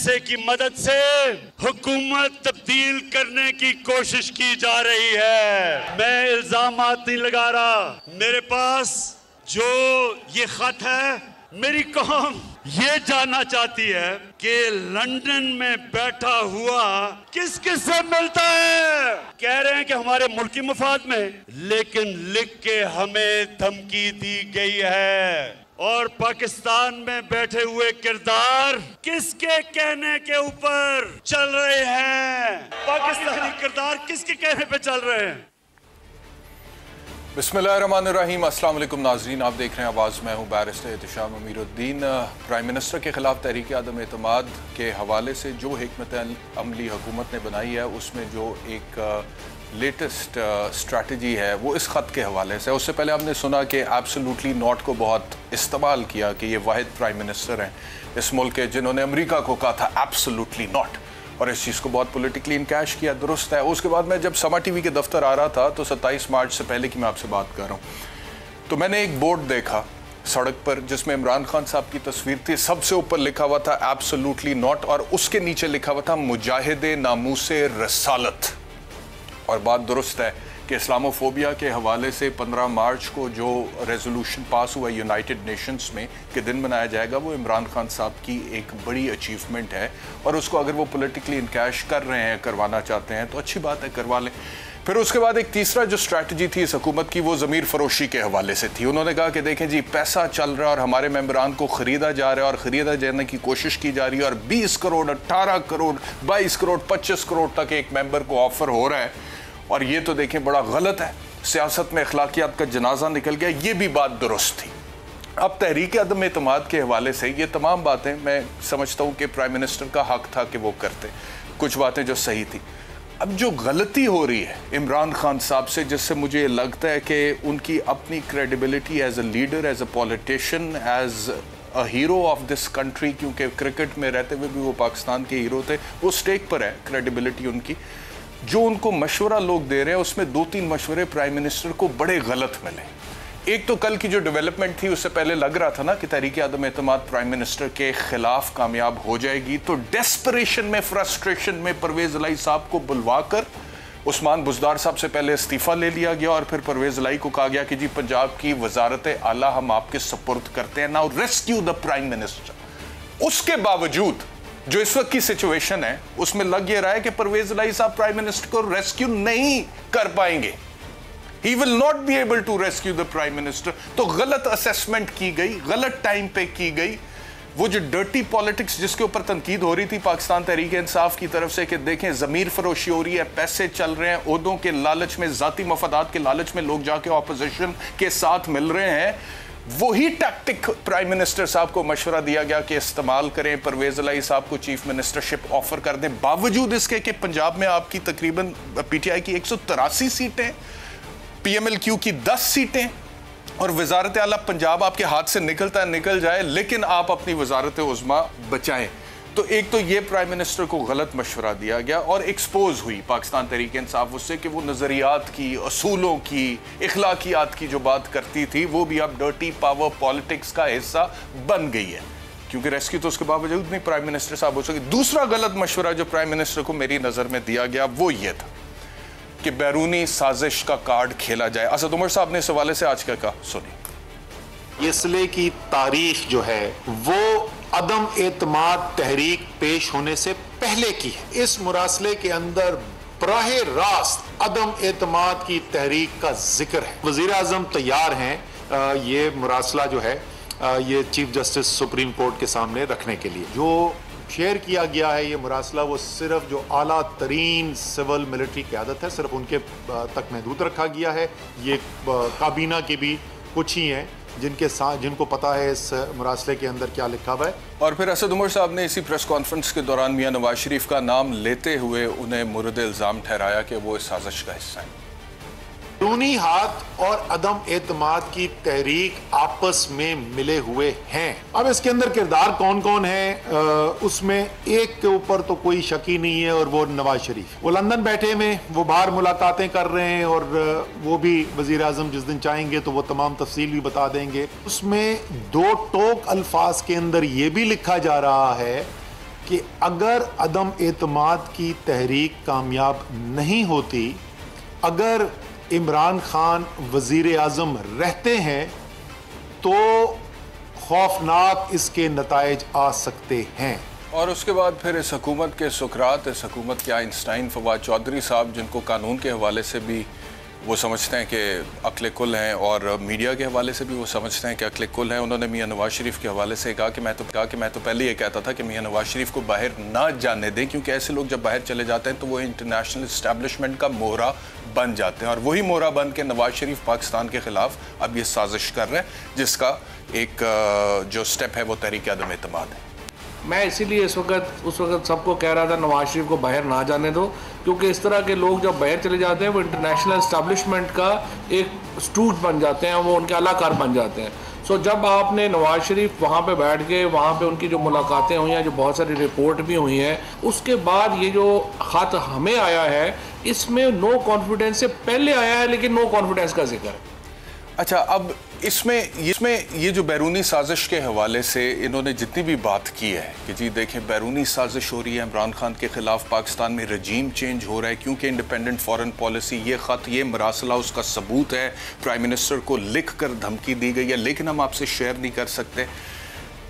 पैसे की मदद से हुकूमत तब्दील करने की कोशिश की जा रही है। मैं इल्जामात नहीं लगा रहा, मेरे पास जो ये खत है, मेरी कौम ये जानना चाहती है कि लंदन में बैठा हुआ किस किस से मिलता है। कह रहे हैं कि हमारे मुल्क की मफाद में, लेकिन लिख के हमें धमकी दी गई है। और पाकिस्तान में बैठे हुए किरदार किसके कहने के ऊपर चल रहे हैं? पाकिस्तानी किरदार किसके कहने पे चल रहे हैं? बिस्मिल्लाहिर्रहमानिर्रहीम। अस्सलाम वालेकुम नाज़रीन, आप देख रहे हैं आवाज़। मैं हूँ barrister Ehtisham Amiruddin. Prime minister के ख़िलाफ़ तहरीक आदम एतमाद के हवाले से जो हिकमत अमली हुकूमत ने बनाई है, उसमें जो एक लेटेस्ट स्ट्रैटेजी है वो इस ख़त के हवाले से। उससे पहले हमने सुना कि एब्सोल्युटली नॉट को बहुत इस्तेमाल किया कि ये वाहिद प्राइम मिनिस्टर हैं इस मुल्क के जिन्होंने अमेरिका को कहा था एब्सोल्युटली नॉट, और इस चीज़ को बहुत पॉलिटिकली इनकैश किया। दुरुस्त है। उसके बाद मैं जब समा टीवी के दफ्तर आ रहा था तो 27 मार्च से पहले की मैं आपसे बात कर रहा हूँ, तो मैंने एक बोर्ड देखा सड़क पर जिसमें इमरान खान साहब की तस्वीर थी। सबसे ऊपर लिखा हुआ था एब्सोल्युटली नॉट, और उसके नीचे लिखा हुआ था मुजाहिदे नामूसे रसालत। और बात दुरुस्त है कि इस्लामोफोबिया के हवाले से 15 मार्च को जो रेजोल्यूशन पास हुआ यूनाइटेड नेशंस में कि दिन मनाया जाएगा, वो इमरान खान साहब की एक बड़ी अचीवमेंट है। और उसको अगर वो पॉलिटिकली इनकैश कर रहे हैं, करवाना चाहते हैं, तो अच्छी बात है, करवा लें। फिर उसके बाद एक तीसरा जो स्ट्रैटेजी थी इस हुकूमत की, वो ज़मीर फरोशी के हवाले से थी। उन्होंने कहा कि देखें जी, पैसा चल रहा है और हमारे मेंबरान को ख़रीदा जा रहा है और ख़रीदा जाने की कोशिश की जा रही है, और 20 करोड़ 18 करोड़ 22 करोड़ 25 करोड़ तक एक मेंबर को ऑफ़र हो रहा है। और ये तो देखें बड़ा गलत है, सियासत में अखलाकियात का जनाजा निकल गया। ये भी बात दुरुस्त थी। अब तहरीक अदम एतमाद के हवाले से ये तमाम बातें मैं समझता हूँ कि प्राइम मिनिस्टर का हक था कि वो करते, कुछ बातें जो सही थी। अब जो गलती हो रही है इमरान खान साहब से, जिससे मुझे लगता है कि उनकी अपनी credibility as a leader, as a politician, as a hero of this country, क्योंकि क्रिकेट में रहते हुए भी वो पाकिस्तान के हीरो थे, वो स्टेक पर है क्रेडिबिलिटी उनकी। जो उनको मशवरा लोग दे रहे हैं उसमें 2-3 मशवरे प्राइम मिनिस्टर को बड़े गलत मिले। एक तो कल की जो डेवलपमेंट थी, उससे पहले लग रहा था ना कि तहरीक आदम एतमाद प्राइम मिनिस्टर के खिलाफ कामयाब हो जाएगी, तो डेस्परेशन में, फ्रस्ट्रेशन में परवेज इलाही साहब को बुलवाकर उस्मान बुज़दार साहब से पहले इस्तीफ़ा ले लिया गया, और फिर परवेज इलाही को कहा गया कि जी पंजाब की वजारत आला हम आपके सपुर्द करते हैं, now rescue the prime minister. उसके बावजूद जो इस वक्त की सिचुएशन है उसमें लग ये रहा है कि परवेज इलाही साहब प्राइम मिनिस्टर को रेस्क्यू नहीं कर पाएंगे। He will not be able to rescue the prime minister. तो गलत असेसमेंट की गई, गलत टाइम पे की गई। वो जो डर्टी पॉलिटिक्स जिसके ऊपर तनकीद हो रही थी पाकिस्तान तहरीक इंसाफ की तरफ से कि देखें ज़मीर फरोशी हो रही है, पैसे चल रहे हैं, ओहदों के लालच में, ज़ाती मफादात के लालच में लोग जाके ऑपोजिशन के साथ मिल रहे हैं, वही टैक्टिक प्राइम मिनिस्टर साहब को मशवरा दिया गया कि इस्तेमाल करें, परवेज इलाही साहब को चीफ मिनिस्टरशिप ऑफर कर दें। बावजूद इसके कि पंजाब में आपकी तकरीबन पीटीआई की 183 सीटें, पीएमएलक्यू की 10 सीटें, और वजारत आला पंजाब आपके हाथ से निकलता है निकल जाए, लेकिन आप अपनी वजारत उज़्मा बचाएं। तो एक तो ये प्राइम मिनिस्टर को गलत मशवरा दिया गया, और एक्सपोज हुई पाकिस्तान तहरीक इंसाफ उससे कि वो नज़रियात की, असूलों की, इखलाकियात की जो बात करती थी, वो भी अब डर्टी पावर पॉलिटिक्स का हिस्सा बन गई है, क्योंकि रेस्क्यू तो उसके बावजूद नहीं प्राइम मिनिस्टर साहब हो सके। दूसरा गलत मशवरा जो प्राइम मिनिस्टर को मेरी नज़र में दिया गया वो ये था कि बैरूनी साजिश का कार्ड खेला जाए। असद उमर साहब ने इस हवाले से आज क्या कहा, सुनिए। ये सिले की तारीख जो है वो अदम एतमाद तहरीक पेश होने से पहले की है। इस मुरासले के अंदर बराह रास्त अदम एतमाद की तहरीक का जिक्र है। वजीर आजम तैयार हैं ये मुरासला जो है ये चीफ जस्टिस सुप्रीम कोर्ट के सामने रखने के लिए। जो शेयर किया गया है ये मुरासला, वो सिर्फ जो आला तरीन सिविल मिलिट्री क़यादत है, सिर्फ उनके तक महदूद रखा गया है। ये काबीना के भी कुछ ही हैं जिनके साथ, जिनको पता है इस मुरासले के अंदर क्या लिखा हुआ है। और फिर असद उमर साहब ने इसी प्रेस कॉन्फ्रेंस के दौरान मियां नवाज शरीफ का नाम लेते हुए उन्हें मुर्द इल्ज़ाम ठहराया कि वो इस साजिश का हिस्सा है। बैरूनी हाथ और अदम एतमाद की तहरीक आपस में मिले हुए हैं। अब इसके अंदर किरदार कौन कौन है, उसमें एक के ऊपर तो कोई शक ही नहीं है, और वो नवाज शरीफ। वो लंदन बैठे में, वो बाहर मुलाकातें कर रहे हैं, और वो भी वजीर आजम जिस दिन चाहेंगे तो वो तमाम तफसील भी बता देंगे। उसमें 2 टोक अल्फाज के अंदर ये भी लिखा जा रहा है कि अगर अदम एतमाद की तहरीक कामयाब नहीं होती, अगर इमरान खान वज़ीर आज़म रहते हैं तो खौफनाक इसके नताइज आ सकते हैं। और उसके बाद फिर इस हुकूमत के सुकरात, इस हुकूमत के आइंस्टाइन फवाद चौधरी साहब, जिनको कानून के हवाले से भी वो समझते हैं कि अक्ल कुल हैं और मीडिया के हवाले से भी वो समझते हैं कि अक्ल कुल हैं, उन्होंने मियां नवाज शरीफ के हवाले से कहा कि मैं तो पहले ये कहता था कि मियां नवाज शरीफ को बाहर ना जाने दें, क्योंकि ऐसे लोग जब बाहर चले जाते हैं तो वो इंटरनेशनल इस्टेब्लिशमेंट का मोहरा बन जाते हैं। और वही मोहरा बन के नवाज शरीफ पाकिस्तान के ख़िलाफ़ अब ये साजिश कर रहे हैं, जिसका एक जो स्टेप है वो तहरीक अदम एतमाद है। मैं इसीलिए उस वक्त सबको कह रहा था नवाज शरीफ को बाहर ना जाने दो, क्योंकि इस तरह के लोग जब बाहर चले जाते हैं वो इंटरनेशनल इस्टेब्लिशमेंट का एक स्टूट बन जाते हैं, वो उनके अलाकार बन जाते हैं। सो जब आपने नवाज शरीफ वहाँ पे बैठ के वहाँ पे उनकी जो मुलाकातें हुई हैं, जो बहुत सारी रिपोर्ट भी हुई हैं, उसके बाद ये जो ख़त हमें आया है इसमें नो कॉन्फिडेंस से पहले आया है, लेकिन नो कॉन्फिडेंस का जिक्र है। अच्छा, अब इसमें ये जो बैरूनी साजिश के हवाले से इन्होंने जितनी भी बात की है कि जी देखें बैरूनी साजिश हो रही है, इमरान खान के ख़िलाफ़ पाकिस्तान में रजीम चेंज हो रहा है क्योंकि इंडिपेंडेंट फॉरेन पॉलिसी, ये ख़त, ये मरासला उसका सबूत है, प्राइम मिनिस्टर को लिख कर धमकी दी गई है, लेकिन हम आपसे शेयर नहीं कर सकते।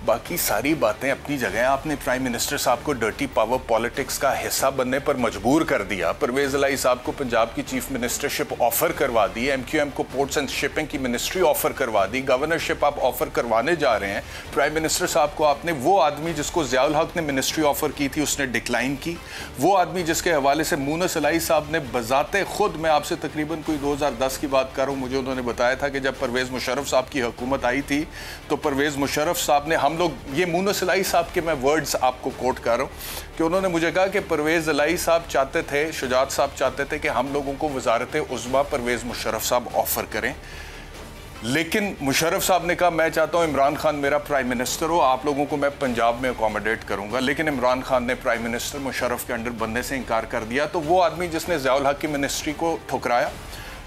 बाकी सारी बातें अपनी जगह। आपने प्राइम मिनिस्टर साहब को डर्टी पावर पॉलिटिक्स का हिस्सा बनने पर मजबूर कर दिया, परवेज़ इलाही साहब को पंजाब की चीफ मिनिस्टरशिप ऑफर करवा दी, MQM को पोर्ट्स एंड शिपिंग की मिनिस्ट्री ऑफर करवा दी, गवर्नरशिप आप ऑफर करवाने जा रहे हैं। प्राइम मिनिस्टर साहब को आपने, वो आदमी जिसको ज़ियाउल हक ने मिनिस्ट्री ऑफर की थी उसने डिक्लाइन की, वो आदमी जिसके हवाले से मूनस इलाही साहब ने बजाते खुद, मैं आपसे तकरीबन कोई 2010 की बात कर रहा हूँ, मुझे उन्होंने बताया था कि जब परवेज़ मुशर्रफ साहब की हुकूमत आई थी तो परवेज़ मुशर्रफ साहब ने, हम लोग, ये मूनस इलाही साहब के मैं वर्ड्स आपको कोट कर रहा हूँ कि उन्होंने मुझे कहा कि परवेज़ इलाही साहब चाहते थे, शुजात साहब चाहते थे कि हम लोगों को वज़ारत उज़्मा परवेज़ मुशर्रफ साहब ऑफ़र करें, लेकिन मुशर्रफ साहब ने कहा मैं चाहता हूँ इमरान खान मेरा प्राइम मिनिस्टर हो, आप लोगों को मैं पंजाब में अकोमोडेट करूँगा। लेकिन इमरान खान ने प्राइम मिनिस्टर मुशर्रफ के अंडर बनने से इनकार कर दिया। तो वो आदमी जिसने ज़ियाउल हक की मिनिस्ट्री को ठुकराया,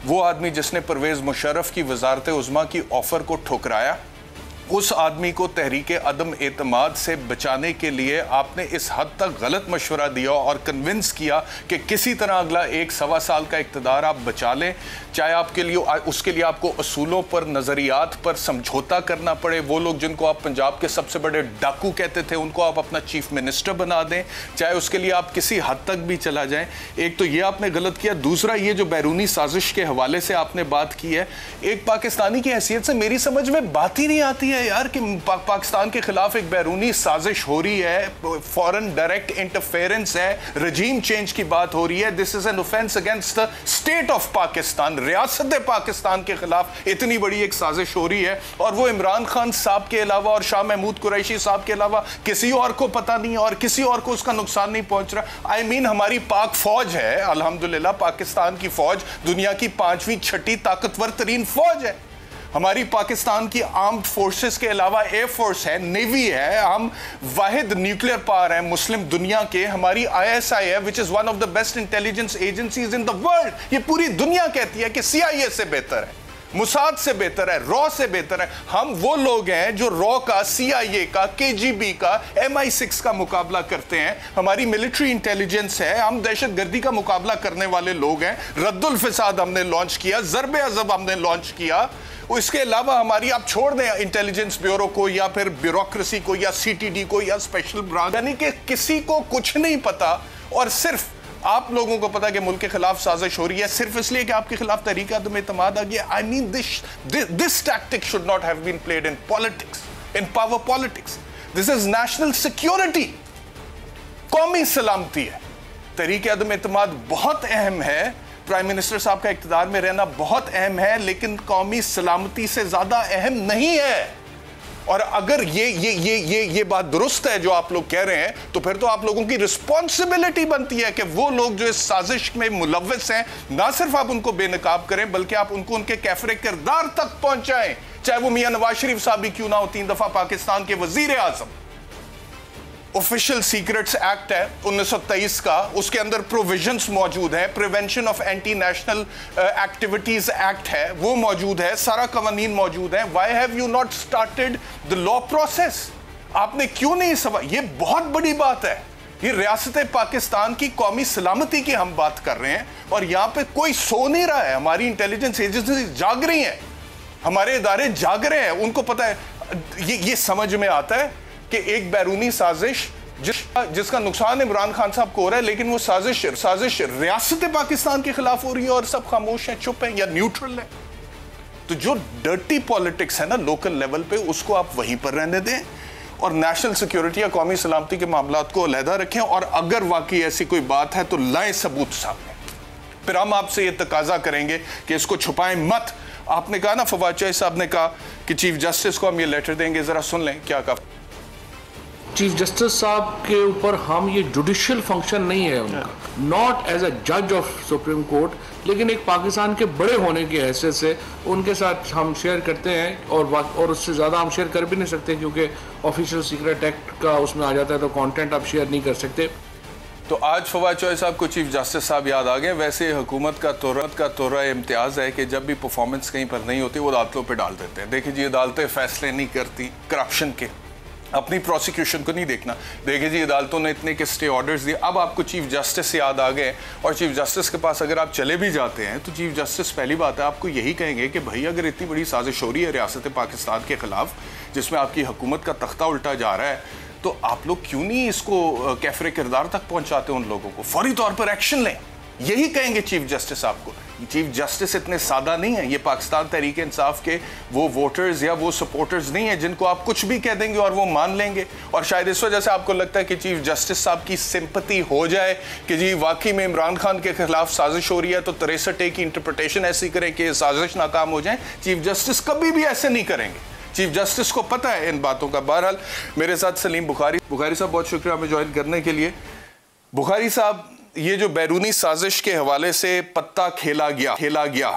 वो आदमी जिसने परवेज़ मुशर्रफ की वज़ारत उज़्मा की ऑफ़र को ठुकराया, उस आदमी को तहरीक अदम एतमाद से बचाने के लिए आपने इस हद तक गलत मशवरा दिया और कन्विंस किया कि किसी तरह अगला 1-1.25 साल का इक़्तिदार आप बचा लें, चाहे आपके लिए, उसके लिए आपको असूलों पर, नज़रियात पर समझौता करना पड़े। वो लोग जिनको आप पंजाब के सबसे बड़े डाकू कहते थे उनको आप अपना चीफ मिनिस्टर बना दें, चाहे उसके लिए आप किसी हद तक भी चला जाएं। एक तो ये आपने गलत किया। दूसरा, ये जो बैरूनी साजिश के हवाले से आपने बात की है, एक पाकिस्तानी की हैसियत से मेरी समझ में बात ही नहीं आती है यार कि पाकिस्तान के खिलाफ एक बैरूनी साजिश हो रही है, फॉरेन डायरेक्ट इंटरफेरेंस है, रजीम चेंज की बात हो रही है। This is an offence against the state of Pakistan, रियासत पाकिस्तान के खिलाफ इतनी बड़ी एक साजिश हो रही है, और वो इमरान खान साहब के अलावा और शाह महमूद कुरैशी साहब के अलावा किसी और को पता नहीं और किसी और को उसका नुकसान नहीं पहुंच रहा। आई मीन हमारी पाक फौज है, अल्हम्दुलिल्लाह पाकिस्तान की फौज दुनिया की 5वीं-6ठी ताकतवर तरीन फौज है। हमारी पाकिस्तान की आर्म्ड फोर्सेस के अलावा एयर फोर्स है, नेवी है, हम वाहिद न्यूक्लियर पावर है मुस्लिम दुनिया के। हमारी ISI है which is one of the best intelligence agencies in the world. ये पूरी दुनिया कहती है कि CIA से बेहतर है, मुसाद से बेहतर है, रॉ से बेहतर है। हम वो लोग हैं जो रॉ का, CIA का, KGB का, MI6 का मुकाबला करते हैं। हमारी मिलिट्री इंटेलिजेंस है, हम दहशतगर्दी का मुकाबला करने वाले लोग हैं। रद्दुल फिसाद हमने लॉन्च किया, ज़र्ब अज़ब हमने लॉन्च किया। इसके अलावा हमारी, आप छोड़ दें इंटेलिजेंस ब्यूरो को या फिर ब्यूरोक्रेसी को या CTD को या स्पेशल ब्रांच, यानी कि किसी को कुछ नहीं पता और सिर्फ आप लोगों को पता कि मुल्क के खिलाफ साजिश हो रही है, सिर्फ इसलिए कि आपके खिलाफ तहरीक अदम एतमाद आ गया। I mean this tactic should not have been played in politics, in power politics. This is national security, कौमी सलामती है। तहरीक अदम एतमाद बहुत अहम है, प्राइम मिनिस्टर साहब का इक़्तिदार में रहना बहुत अहम है, लेकिन कौमी सलामती से ज्यादा अहम नहीं है। और अगर ये बात दुरुस्त है जो आप लोग कह रहे हैं, तो फिर तो आप लोगों की रिस्पॉन्सिबिलिटी बनती है कि वो लोग जो इस साजिश में मुलव्वस हैं, ना सिर्फ आप उनको बेनकाब करें बल्कि आप उनको उनके कैफरे किरदार तक पहुंचाएं, चाहे वो मियां नवाज शरीफ साहब भी क्यों ना हो, 3 दफा पाकिस्तान के वजीर आजम। ऑफिशियल सीक्रेट्स एक्ट है 1923 का, उसके अंदर प्रोविजंस मौजूद है, prevention of anti national activities act है, वो मौजूद है, सारा कवानीन मौजूद है। Why have you not started the law process? आपने क्यों नहीं सवाल, ये बहुत बड़ी बात है, ये रियासत पाकिस्तान की कौमी सलामती की हम बात कर रहे हैं और यहां पे कोई सो नहीं रहा है। हमारी इंटेलिजेंस एजेंसी जाग रही हैं, हमारे इदारे जाग रहे हैं, उनको पता है, ये समझ में आता है कि एक बैरूनी साजिश जिसका नुकसान इमरान खान साहब को हो रहा है, लेकिन वो साजिश रियासत पाकिस्तान के खिलाफ हो रही है और सब खामोश हैं, चुप हैं या न्यूट्रल है। तो जो डर्टी पॉलिटिक्स है ना लोकल लेवल पे, उसको आप वहीं पर रहने दें और नेशनल सिक्योरिटी या कौमी सलामती के मामलात को अलहदा रखें, और अगर वाकई ऐसी कोई बात है तो लाएं सबूत सामने, फिर हम आपसे ये तकाजा करेंगे कि इसको छुपाएं मत। आपने कहा ना, फवाद चौधरी साहब ने कहा कि चीफ जस्टिस को हम ये लेटर देंगे, जरा सुन लें क्या कहा। चीफ जस्टिस साहब के ऊपर हम, ये जुडिशियल फंक्शन नहीं है उनका, नॉट एज अ जज ऑफ सुप्रीम कोर्ट, लेकिन एक पाकिस्तान के बड़े होने की हैसियत से उनके साथ हम शेयर करते हैं, और उससे ज़्यादा हम शेयर कर भी नहीं सकते क्योंकि ऑफिशियल सीक्रेट एक्ट का उसमें आ जाता है, तो कंटेंट आप शेयर नहीं कर सकते। तो आज फवाद चौधरी साहब को चीफ जस्टिस साहब याद आ गए। वैसे हुकूमत का तोरा इम्तियाज़ है कि जब भी परफॉर्मेंस कहीं पर नहीं होती वो अदालतों पे डाल देते हैं। देखिए जी, अदालतें फैसले नहीं करती करप्शन के, अपनी प्रोसिक्यूशन को नहीं देखना। देखिए जी, अदालतों ने इतने के स्टे ऑर्डर्स दिए, अब आपको चीफ जस्टिस याद आ गए, और चीफ जस्टिस के पास अगर आप चले भी जाते हैं तो चीफ जस्टिस पहली बात है आपको यही कहेंगे कि भाई अगर इतनी बड़ी साजिश हो रही है रियासत पाकिस्तान के खिलाफ, जिसमें आपकी हुकूमत का तख्ता उल्टा जा रहा है, तो आप लोग क्यों नहीं इसको कैफरे किरदार तक पहुंचाते उन लोगों को, फौरी तौर पर एक्शन लें। यही कहेंगे चीफ जस्टिस आपको। चीफ जस्टिस इतने सादा नहीं है, ये पाकिस्तान तहरीक इंसाफ के वो वोटर्स या वो सपोर्टर्स नहीं है जिनको आप कुछ भी कह देंगे और वो मान लेंगे। और शायद इस वजह से आपको लगता है कि चीफ जस्टिस साहब की सिंपैथी हो जाए कि जी वाकई में इमरान खान के खिलाफ साजिश हो रही है, तो 63A की इंटरप्रिटेशन ऐसी करें कि साजिश नाकाम हो जाए। चीफ जस्टिस कभी भी ऐसे नहीं करेंगे, चीफ जस्टिस को पता है इन बातों का। बहरहाल मेरे साथ सलीम बुखारी साहब, बहुत शुक्रिया हमें ज्वाइन करने के लिए। बुखारी साहब, ये जो बैरूनी साजिश के हवाले से पत्ता खेला गया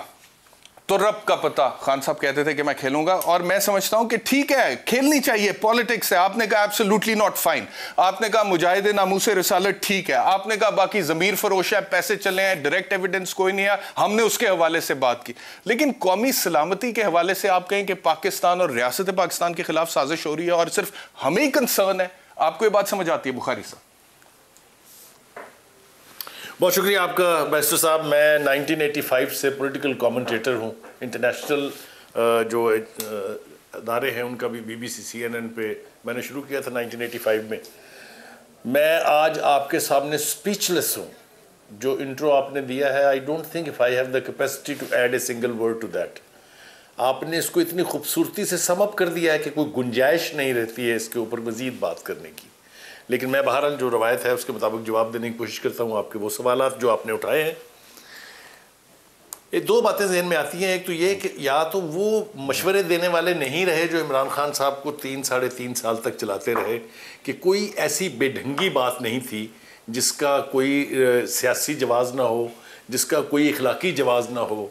तो रब का पता, खान साहब कहते थे कि मैं खेलूंगा, और मैं समझता हूं कि ठीक है, खेलनी चाहिए, पॉलिटिक्स है। आपने कहा एब्सोल्युटली नॉट फाइन, आपने कहा मुजाहिदे नामूसे रिसालत ठीक है, आपने कहा बाकी जमीर फरोश है, पैसे चले हैं, डायरेक्ट एविडेंस कोई नहीं है, हमने उसके हवाले से बात की। लेकिन कौमी सलामती के हवाले से आप कहें कि पाकिस्तान और रियासत पाकिस्तान के खिलाफ साजिश हो रही है और सिर्फ हमें ही कंसर्न है, आपको ये बात समझ आती है बुखारी साहब? बहुत शुक्रिया आपका बैरिस्टर साहब। मैं 1985 से पॉलिटिकल कमेंटेटर हूँ। इंटरनेशनल जो अदारे हैं उनका भी BBC CNN पे मैंने शुरू किया था 1985 में। मैं आज आपके सामने स्पीचलेस हूँ। जो इंट्रो आपने दिया है, I don't think if I have the capacity to add a single word to that. आपने इसको इतनी खूबसूरती से सम अप कर दिया है कि कोई गुंजाइश नहीं रहती है इसके ऊपर मज़ीद बात करने की। लेकिन मैं बहरहाल जो रवायत है उसके मुताबिक जवाब देने की कोशिश करता हूँ आपके वो सवालात जो आपने उठाए हैं। ये दो बातें जहन में आती हैं। एक तो ये कि या तो वो मशवरे देने वाले नहीं रहे जो इमरान खान साहब को 3-3.5 साल तक चलाते रहे, कि कोई ऐसी बेढंगी बात नहीं थी जिसका कोई सियासी जवाज़ ना हो, जिसका कोई इखलाकी जवाज़ ना हो।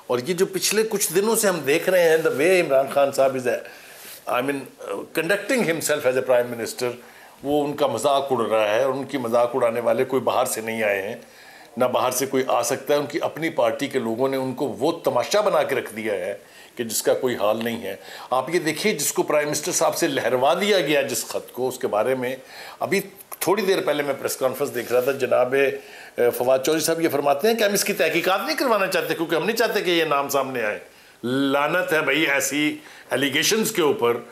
और ये जो पिछले कुछ दिनों से हम देख रहे हैं, द वे इमरान खान साहब is conducting himself as a prime minister, वो उनका मजाक उड़ रहा है। और उनकी मजाक उड़ाने वाले कोई बाहर से नहीं आए हैं, ना बाहर से कोई आ सकता है। उनकी अपनी पार्टी के लोगों ने उनको वो तमाशा बना के रख दिया है कि जिसका कोई हाल नहीं है। आप ये देखिए, जिसको प्राइम मिनिस्टर साहब से लहरवा दिया गया जिस खत को, उसके बारे में अभी थोड़ी देर पहले मैं प्रेस कॉन्फ्रेंस देख रहा था। जनाब फवाद चौधरी साहब ये फरमाते हैं कि हम इसकी तहकीकात नहीं करवाना चाहते क्योंकि हम नहीं चाहते कि ये नाम सामने आए। लानत है भाई ऐसी एलिगेशंस के ऊपर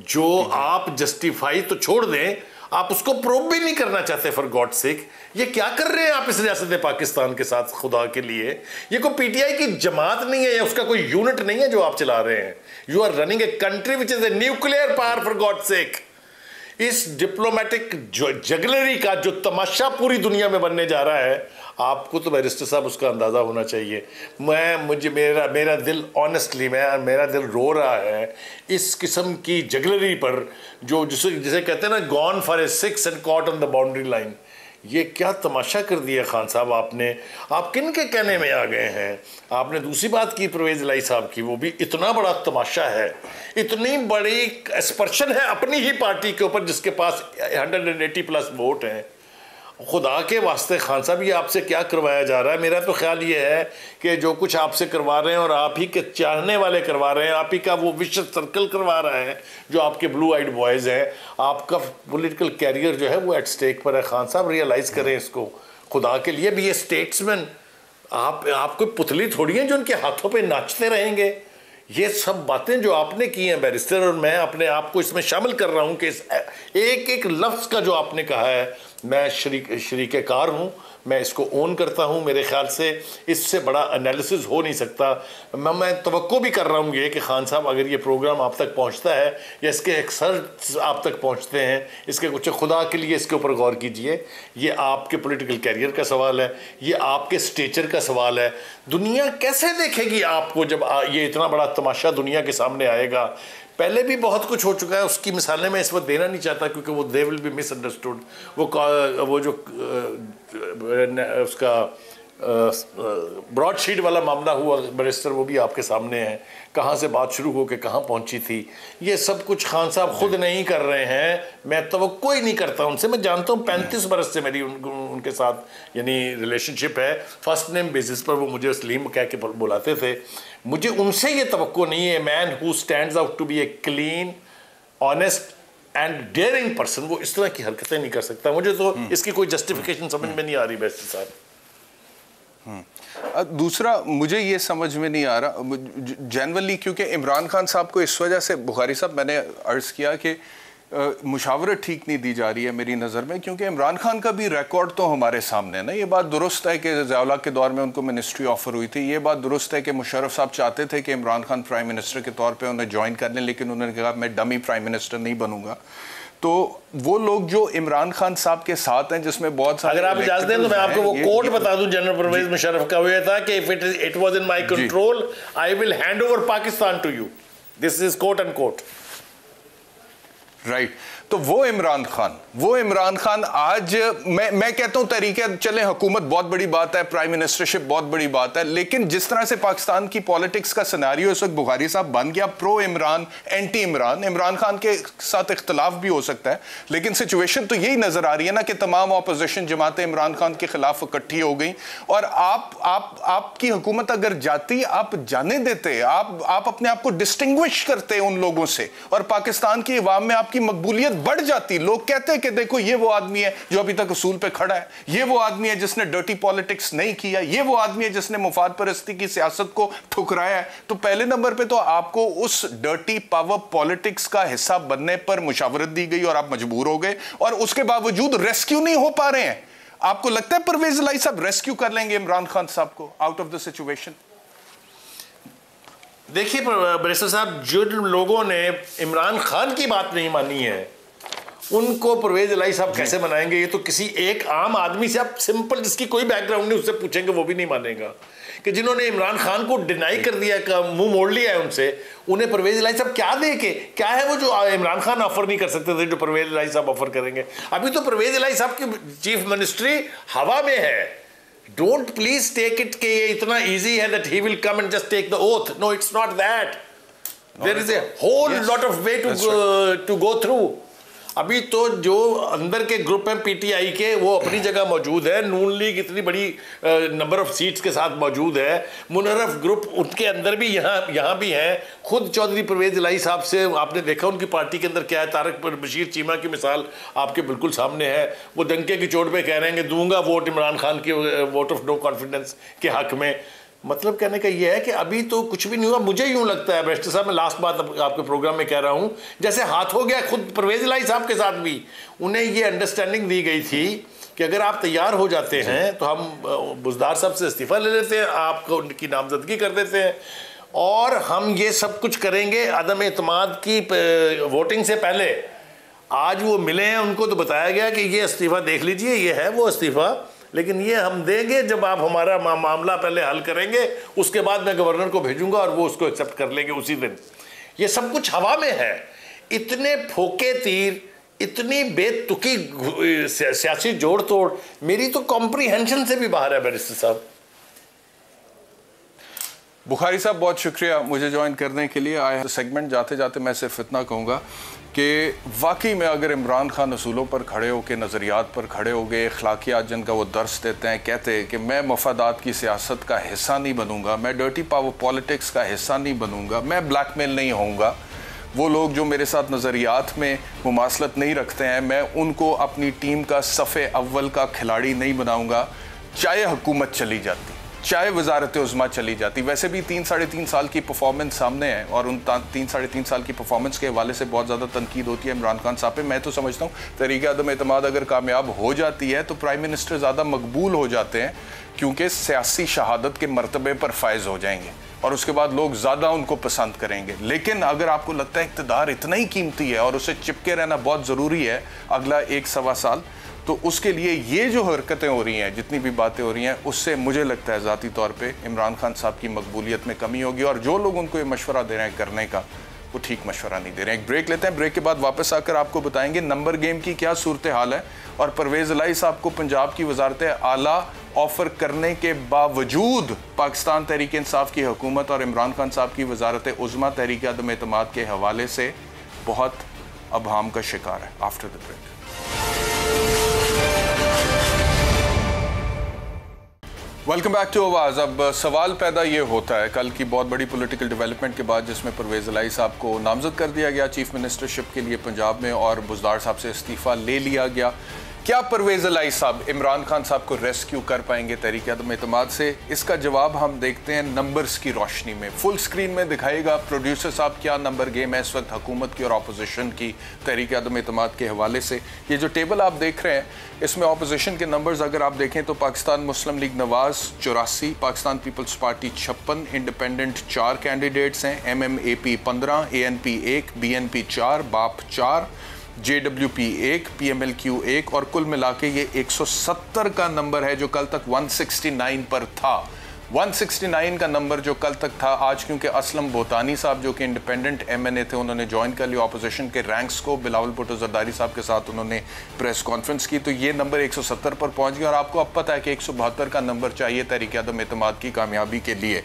जो आप जस्टिफाई तो छोड़ दें, आप उसको प्रूव भी नहीं करना चाहते। फॉर गॉड सेक, ये क्या कर रहे हैं आप इस रियासत पाकिस्तान के साथ? खुदा के लिए, ये कोई PTI की जमात नहीं है या उसका कोई यूनिट नहीं है जो आप चला रहे हैं। You are running a country which is a nuclear power, for God sake. इस डिप्लोमेटिक जगलरी का जो तमाशा पूरी दुनिया में बनने जा रहा है, आपको तो बैरिस्टर साहब उसका अंदाज़ा होना चाहिए। मेरा दिल ऑनेस्टली मेरा दिल रो रहा है इस किस्म की जगलरी पर, जो जिसे कहते हैं ना, gone for a 6 and caught on the boundary line. ये क्या तमाशा कर दिया खान साहब आपने। आप किन के कहने में आ गए हैं? आपने दूसरी बात की परवेज़ इलाही साहब की, वो भी इतना बड़ा तमाशा है, इतनी बड़ी एस्पर्शन है अपनी ही पार्टी के ऊपर जिसके पास 180+ वोट हैं। खुदा के वास्ते खान साहब ये आपसे क्या करवाया जा रहा है? मेरा तो ख्याल ये है कि जो कुछ आपसे करवा रहे हैं और आप ही के चाहने वाले करवा रहे हैं, आप ही का वो विश सर्कल करवा रहा है जो आपके ब्लू आइड बॉयज़ हैं, आपका पॉलिटिकल कैरियर जो है वो एट स्टेक पर है। खान साहब रियलाइज़ करें इसको, खुदा के लिए भी। ये स्टेट्समैन आप कोई पुतली थोड़ी हैं जो उनके हाथों पे नाचते रहेंगे। ये सब बातें जो आपने की हैं बैरिस्टर, और मैं अपने आप को इसमें शामिल कर रहा हूँ कि इस एक एक लफ्ज़ का जो आपने कहा है, मैं शरीके कार हूँ, मैं इसको ओन करता हूँ। मेरे ख्याल से इससे बड़ा एनालिसिस हो नहीं सकता। मैं तवक्को भी कर रहा हूँ ये कि खान साहब अगर ये प्रोग्राम आप तक पहुँचता है या इसके एक्सर्ट्स आप तक पहुँचते हैं, इसके कुछ खुदा के लिए इसके ऊपर गौर कीजिए। ये आपके पॉलिटिकल कैरियर का सवाल है, ये आपके स्टेचर का सवाल है। दुनिया कैसे देखेगी आपको जब ये इतना बड़ा तमाशा दुनिया के सामने आएगा? पहले भी बहुत कुछ हो चुका है, उसकी मिसालें मैं इस वक्त देना नहीं चाहता क्योंकि वो दे विल बी मिसअंडरस्टूड। वो जो उसका ब्रॉडशीट वाला मामला हुआ बैरिस्टर, वो भी आपके सामने है, कहाँ से बात शुरू होकर कहाँ पहुँची थी। ये सब कुछ खान साहब खुद नहीं कर रहे हैं, मैं तवक्को ही नहीं करता उनसे। मैं जानता हूँ 35 बरस से मेरी उनके साथ यानी रिलेशनशिप है, फर्स्ट नेम बेसिस पर वो मुझे सलीम कह के बुलाते थे। मुझे उनसे ये तवक्को नहीं है, man who stands out to be a clean, honest and daring person, वो इस तरह की हरकतें नहीं कर सकता। मुझे तो इसकी कोई जस्टिफिकेशन समझ में नहीं आ रही बैरिस्टर साहब। दूसरा मुझे ये समझ में नहीं आ रहा जनरली, क्योंकि इमरान खान साहब को इस वजह से, बुखारी साहब मैंने अर्ज़ किया कि मुशावरत ठीक नहीं दी जा रही है मेरी नज़र में, क्योंकि इमरान खान का भी रिकॉर्ड तो हमारे सामने है ना। ये बात दुरुस्त है कि ज़िया के दौर में उनको मिनिस्ट्री ऑफर हुई थी, ये बात दुरुस्त है कि मुशर्रफ साहब चाहते थे कि इमरान खान प्राइम मिनिस्टर के तौर पे उन्हें ज्वाइन कर लें, लेकिन उन्होंने कहा मैं डमी प्राइम मिनिस्टर नहीं बनूंगा। तो वो लोग जो इमरान खान साहब के साथ हैं, जिसमें बहुत सारे, अगर आप इजाजत दें तो मैं आपको वो कोट बता दूं जनरल परवेज मुशर्रफ का, हुआ था कि if it was in my control I will hand over Pakistan to you. This is quote and quote, right. तो वो इमरान खान आज मैं कहता हूं तरीके चले, हुकूमत बहुत बड़ी बात है, प्राइम मिनिस्टरशिप बहुत बड़ी बात है, लेकिन जिस तरह से पाकिस्तान की पॉलिटिक्स का सिनेरियो इस वक्त बुखारी साहब बन गया, प्रो इमरान एंटी इमरान, इमरान खान के साथ इख्तलाफ भी हो सकता है, लेकिन सिचुएशन तो यही नजर आ रही है ना कि तमाम ऑपोजिशन जमातें इमरान खान के खिलाफ इकट्ठी हो गई। और आपकी हुकूमत अगर जाती, आप जाने देते, आप अपने आप को डिस्टिंग्विश करते उन लोगों से, और पाकिस्तान की अवाम में आपकी मकबूलियत बढ़ जाती। लोग कहते हैं कि देखो ये वो आदमी है जो अभी तक उसूल पे खड़ा है, ये वो आदमी है जिसने डर्टी पॉलिटिक्स नहीं किया, ये वो आदमी है जिसने मुफाद परस्ती की सियासत को ठुकराया है। तो पहले नंबर पे तो आपको उस डर्टी पावर पॉलिटिक्स का हिस्सा बनने पर मुशावरत दी गई और आप मजबूर हो गए, और उसके बावजूद रेस्क्यू नहीं हो पा रहे हैं। आपको लगता है परवेज इलाही साहब रेस्क्यू कर लेंगे इमरान खान साहब को आउट ऑफ द सिचुएशन? देखिए बैरिस्टर साहब, जो लोगों ने इमरान खान की बात नहीं मानी है उनको परवेज इलाही साहब कैसे बनाएंगे? ये तो किसी एक आम आदमी से आप सिंपल, जिसकी कोई बैकग्राउंड नहीं, उससे पूछेंगे वो भी नहीं मानेगा। कि जिन्होंने इमरान खान को डिनाई कर दिया, मुंह मोड़ लिया है उनसे, उन्हें परवेज इलाही साहब क्या दे के, क्या है वो जो इमरान खान ऑफर नहीं कर सकते थे जो परवेज इलाही साहब ऑफर करेंगे? अभी तो परवेज इलाही साहब की चीफ मिनिस्ट्री हवा में है। डोंट प्लीज टेक इट कि ये इतना ईजी है that he will come and just take the oath. No, it's not that. There is a whole lot of way to go through. अभी तो जो अंदर के ग्रुप हैं पीटीआई के, वो अपनी जगह मौजूद है। नून लीग इतनी बड़ी नंबर ऑफ सीट्स के साथ मौजूद है। मुनर्रफ ग्रुप उनके अंदर भी यहाँ भी हैं। खुद चौधरी परवेज इलाही साहब से आपने देखा उनकी पार्टी के अंदर क्या है। तारक बशीर चीमा की मिसाल आपके बिल्कुल सामने है। वो डंके की चोट पे कह रहे हैं कि दूंगा वोट इमरान खान के वोट ऑफ नो कॉन्फिडेंस के हक में। मतलब कहने का ये है कि अभी तो कुछ भी नहीं हुआ। मुझे यूं लगता है बैरिस्टर साहब, मैं लास्ट बात आपके प्रोग्राम में कह रहा हूं, जैसे हाथ हो गया खुद परवेज इलाही साहब के साथ भी। उन्हें ये अंडरस्टैंडिंग दी गई थी कि अगर आप तैयार हो जाते हैं तो हम बुजदार साहब से इस्तीफा ले लेते हैं, आपको उनकी नामजदगी कर देते हैं, और हम ये सब कुछ करेंगे अदम एतमाद की वोटिंग से पहले। आज वो मिले हैं, उनको तो बताया गया कि ये इस्तीफा देख लीजिए, ये है वो इस्तीफा, लेकिन ये हम देंगे जब आप हमारा मामला पहले हल करेंगे, उसके बाद मैं गवर्नर को भेजूंगा और वो उसको एक्सेप्ट कर लेंगे उसी दिन। ये सब कुछ हवा में है। इतने फोके तीर, इतनी बेतुकी सियासी जोड़ तोड़ मेरी तो कॉम्प्रीहेंशन से भी बाहर है बैरिस्टर साहब। बुखारी साहब बहुत शुक्रिया मुझे ज्वाइन करने के लिए आए। सेगमेंट जाते जाते मैं सिर्फ इतना कहूँगा कि वाकई में अगर इमरान खान असूलों पर खड़े हो के, नज़रियात पर खड़े हो गए, अखलाकियात जिनका वो दर्स देते हैं, कहते हैं कि मैं मफादात की सियासत का हिस्सा नहीं बनूंगा, मैं डर्टी पावर पॉलिटिक्स का हिस्सा नहीं बनूंगा, मैं ब्लैकमेल नहीं होऊंगा, वो लोग जो मेरे साथ नज़रियात में मुमासलत नहीं रखते हैं मैं उनको अपनी टीम का सफ़े अव्वल का खिलाड़ी नहीं बनाऊंगा, चाहे हुकूमत चली जाती, चाहे वजारत उज़्मा चली जाती। वैसे भी 3-3.5 साल की परफॉर्मेंस सामने है और उन 3-3.5 साल की परफॉर्मेंस के हवाले से बहुत ज़्यादा तनकीद होती है इमरान खान साहब पे। मैं तो समझता हूँ तहरीक अदम एतमाद अगर कामयाब हो जाती है तो प्राइम मिनिस्टर ज़्यादा मकबूल हो जाते हैं, क्योंकि सियासी शहादत के मरतबे पर फायज हो जाएंगे और उसके बाद लोग ज़्यादा उनको पसंद करेंगे। लेकिन अगर आपको लगता है इक़्तिदार इतना ही कीमती है और उसे चिपके रहना बहुत ज़रूरी है अगला 1-1.25 साल, तो उसके लिए ये जो हरकतें हो रही हैं, जितनी भी बातें हो रही हैं, उससे मुझे लगता है ज़ाती तौर पे इमरान खान साहब की मकबूलियत में कमी होगी और जो लोग उनको ये मशवरा दे रहे हैं करने का, वो ठीक मशवरा नहीं दे रहे हैं। एक ब्रेक लेते हैं, ब्रेक के बाद वापस आकर आपको बताएंगे नंबर गेम की क्या सूरत हाल है और परवेज़ इलाही साहब को पंजाब की वजारत आला ऑफ़र करने के बावजूद पाकिस्तान तहरीक इंसाफ की हुकूमत और इमरान खान साहब की वजारत उज़्मा तहरीक अदम एतमाद के हवाले से बहुत अबहाम का शिकार है। After the break. Welcome back to Aawaz. अब सवाल पैदा ये होता है कल की बहुत बड़ी पॉलिटिकल डेवलपमेंट के बाद जिसमें परवेज़ इलाही साहब को नामजद कर दिया गया चीफ मिनिस्टरशिप के लिए पंजाब में और बुज़दार साहब से इस्तीफ़ा ले लिया गया। क्या परवेज़ इलाही साहब इमरान खान साहब को रेस्क्यू कर पाएंगे तहरीक अदम एतमाद से? इसका जवाब हम देखते हैं नंबर्स की रोशनी में। फुल स्क्रीन में दिखाएगा प्रोड्यूसर साहब क्या नंबर गेम है इस वक्त हुकूमत की और अपोजिशन की तहरीक अदम एतमाद के हवाले से। ये जो टेबल आप देख रहे हैं इसमें अपोजिशन के नंबर्स अगर आप देखें तो पाकिस्तान मुस्लिम लीग नवाज़ 84, पाकिस्तान पीपल्स पार्टी 56, इंडिपेंडेंट 4 कैंडिडेट्स हैं, MMAP 15, ANP 1, BNP 4, बाप 4, JWP 1, PMLQ 1 और कुल मिला के ये 170 का नंबर है जो कल तक 169 पर था। 169 का नंबर जो कल तक था, आज क्योंकि असलम बोतानी साहब जो कि इंडिपेंडेंट MNA थे उन्होंने ज्वाइन कर लिया अपोजिशन के रैंक्स को, बिलावल भुट्टो जरदारी साहब के साथ उन्होंने प्रेस कॉन्फ्रेंस की, तो ये नंबर 170 पर पहुंच गया और आपको अब पता है कि 172 का नंबर चाहिए तहरीक अदम एतमाद की कामयाबी के लिए।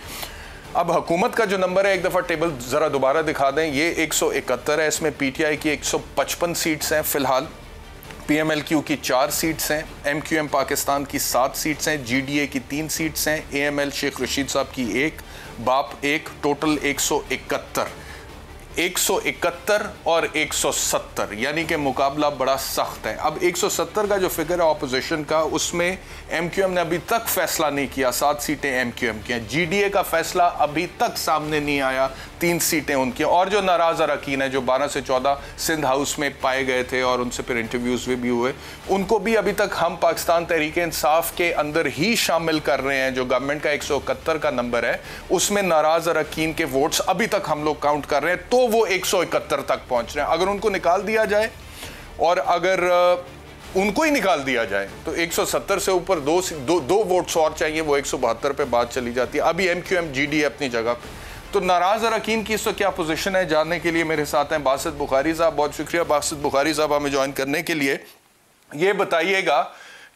अब हुकूमत का जो नंबर है, एक दफ़ा टेबल ज़रा दोबारा दिखा दें, ये 171 है, इसमें PTI की 155 सीट्स हैं फ़िलहाल, PMLQ की 4 सीट्स हैं, MQM पाकिस्तान की 7 सीट्स हैं, GDA की 3 सीट्स हैं, AML शेख रशीद साहब की 1, बाप 1, टोटल 171 और 170, यानी कि मुकाबला बड़ा सख्त है। अब 170 का जो फिगर है अपोजिशन का, उसमें MQM ने अभी तक फैसला नहीं किया, 7 सीटें MQM की हैं, GDA का फैसला अभी तक सामने नहीं आया, 3 सीटें उनकी, और जो नाराज़ अरकान है जो 12 से 14 सिंध हाउस में पाए गए थे और उनसे फिर इंटरव्यूज़ भी हुए, उनको भी अभी तक हम पाकिस्तान तहरीक इंसाफ के अंदर ही शामिल कर रहे हैं। जो गवर्नमेंट का 171 का नंबर है उसमें नाराज़ अरकान के वोट्स अभी तक हम लोग काउंट कर रहे हैं, तो वो 171 तक पहुंच रहे हैं। अगर उनको निकाल दिया जाए और अगर उनको ही निकाल दिया जाए तो 170 से ऊपर दो वोट्स और चाहिए, वो 172 पे बात चली जाती है। अभी MQM GDA अपनी जगह पे। तो नाराज़ अरकान की इस वक्त क्या पोजीशन है जानने के लिए मेरे साथ हैं बासित बुखारी साहब। बहुत शुक्रिया बासित बुखारी साहब हमें ज्वाइन करने के लिए। ये बताइएगा